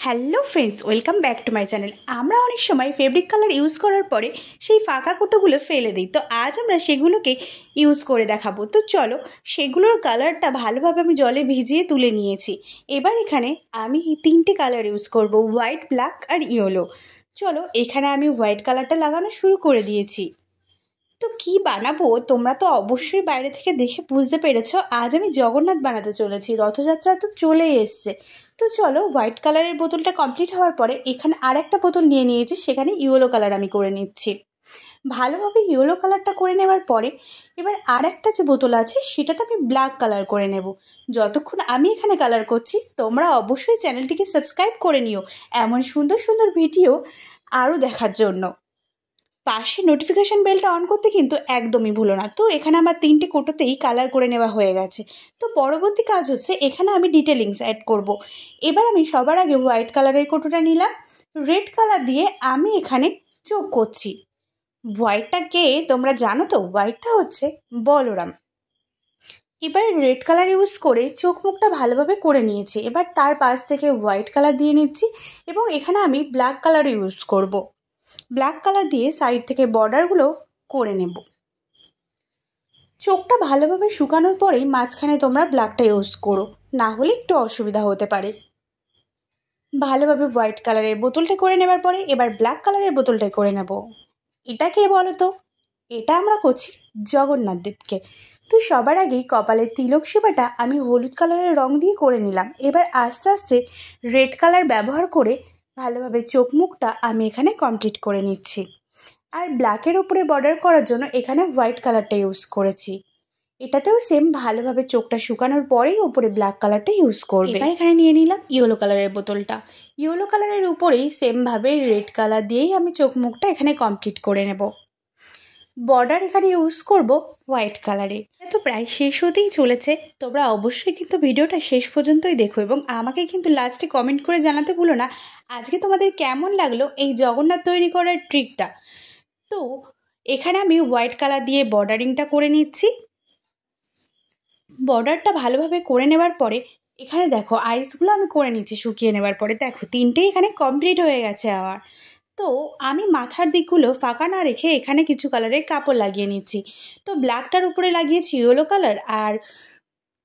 Hello friends, welcome back to my channel. আমরা অনেক সময় ফেব্রিক কালার ইউজ করার পরে সেই ফাঁকা কুটোগুলো ফেলে দিই। তো আজ আমরা সেগুলোকে ইউজ করে দেখাবো। তো চলো, সেগুলোর কালারটা ভালোভাবে আমি জলে ভিজিয়ে তুলে নিয়েছি। এবার এখানে আমি 3টে কালার ইউজ করব, হোয়াইট, ব্ল্যাক আর ইয়েলো। চলো, এখানে আমি হোয়াইট কালারটা লাগানো শুরু করে দিয়েছি। তো কি বানাবো তোমরা তো অবশ্যই বাইরে থেকে দেখে বুঝতে পেরেছো। আজ আমি জগন্নাথ বানাতে চলেছি। রথযাত্রা তো চলেই এসছে। তো চলো, হোয়াইট কালারের বোতলটা কমপ্লিট হওয়ার পরে এখানে আর একটা বোতল নিয়ে নিয়েছি, সেখানে ইয়েলো কালার আমি করে নিচ্ছি। ভালোভাবে ইয়েলো কালারটা করে নেওয়ার পরে এবার আর একটা যে বোতল আছে সেটাতে আমি ব্ল্যাক কালার করে নেব। যতক্ষণ আমি এখানে কালার করছি তোমরা অবশ্যই চ্যানেলটিকে সাবস্ক্রাইব করে নিও এমন সুন্দর সুন্দর ভিডিও আরও দেখার জন্য। পাশে নোটিফিকেশান বেলটা অন করতে কিন্তু একদমই ভুলো না। তো এখানে আমার 3টে কোটোতেই কালার করে নেওয়া হয়ে গেছে। তো পরবর্তী কাজ হচ্ছে এখানে আমি ডিটেলিংস অ্যাড করব। এবার আমি সবার আগে হোয়াইট কালারের কোটোটা নিলাম, রেড কালার দিয়ে আমি এখানে চোখ করছি। হোয়াইটটা কে তোমরা জানো তো? হোয়াইটটা হচ্ছে বলরাম। এবার রেড কালার ইউজ করে চোখ মুখটা ভালোভাবে করে নিয়েছি। এবার তার পাশ থেকে হোয়াইট কালার দিয়ে নিচ্ছি এবং এখানে আমি ব্ল্যাক কালার ইউজ করব। ব্ল্যাক কালার দিয়ে সাইড থেকে বর্ডারগুলো করে নেব। চোখটা ভালোভাবে শুকানোর পরেই মাঝখানে তোমরা ব্ল্যাকটা ইউজ করো, না হলে একটু অসুবিধা হতে পারে। ভালোভাবে হোয়াইট কালারের বোতলটা করে নেবার পরে এবার ব্ল্যাক কালারের বোতলটাই করে নেব। এটা কে বলো তো? এটা আমরা করছি জগন্নাথ দেবকে। তো সবার আগেই কপালের তিলক সেবাটা আমি হলুদ কালারের রং দিয়ে করে নিলাম। এবার আস্তে আস্তে রেড কালার ব্যবহার করে ভালোভাবে চোখ মুখটা আমি এখানে কমপ্লিট করে নিচ্ছি। আর ব্ল্যাকের ওপরে বর্ডার করার জন্য এখানে হোয়াইট কালারটা ইউজ করেছি। এটাতেও সেম ভালোভাবে চোখটা শুকানোর পরেই উপরে ব্ল্যাক কালারটা ইউজ করবে। এবার এখানে নিয়ে নিলাম ইয়েলো কালারের বোতলটা। ইয়েলো কালারের উপরেই সেমভাবে রেড কালার দিয়েই আমি চোখ মুখটা এখানে কমপ্লিট করে নেব। বর্ডার এখানে ইউজ করব হোয়াইট কালারে। তো প্রায় শেষ হতেই চলেছে। তোমরা অবশ্যই কিন্তু ভিডিওটা শেষ পর্যন্তই দেখো এবং আমাকে কিন্তু লাস্টে কমেন্ট করে জানাতে ভুলো না আজকে তোমাদের কেমন লাগলো এই জগন্নাথ তৈরি করার ট্রিকটা। তো এখানে আমি হোয়াইট কালার দিয়ে বর্ডারিংটা করে নিচ্ছি। বর্ডারটা ভালোভাবে করে নেবার পরে এখানে দেখো আইসগুলো আমি করে নিচ্ছি শুকিয়ে নেবার পরে। দেখো 3টেই এখানে কমপ্লিট হয়ে গেছে আমার। তো আমি মাথার দিকগুলো ফাঁকা না রেখে এখানে কিছু কালারের কাপড় লাগিয়ে নিচ্ছি। তো ব্ল্যাকটার উপরে লাগিয়েছি ইয়েলো কালার, আর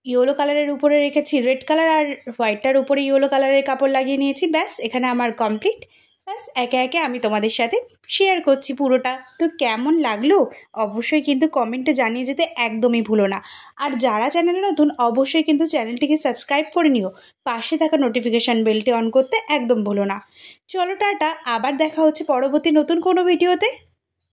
ইয়েলো কালারের উপরে রেখেছি রেড কালার, আর হোয়াইটটার উপরে ইয়েলো কালারের কাপড় লাগিয়ে নিয়েছি। ব্যাস, এখানে আমার কমপ্লিট। ব্যাস, একে একে আমি তোমাদের সাথে শেয়ার করছি পুরোটা। তো কেমন লাগলো অবশ্যই কিন্তু কমেন্টে জানিয়ে যেতে একদমই ভুলো না। আর যারা চ্যানেলে নতুন অবশ্যই কিন্তু চ্যানেলটিকে সাবস্ক্রাইব করে নিও। পাশে থাকা নোটিফিকেশান বেলটি অন করতে একদম ভুলো না। চলো টাটা, আবার দেখা হচ্ছে পরবর্তী নতুন কোনো ভিডিওতে।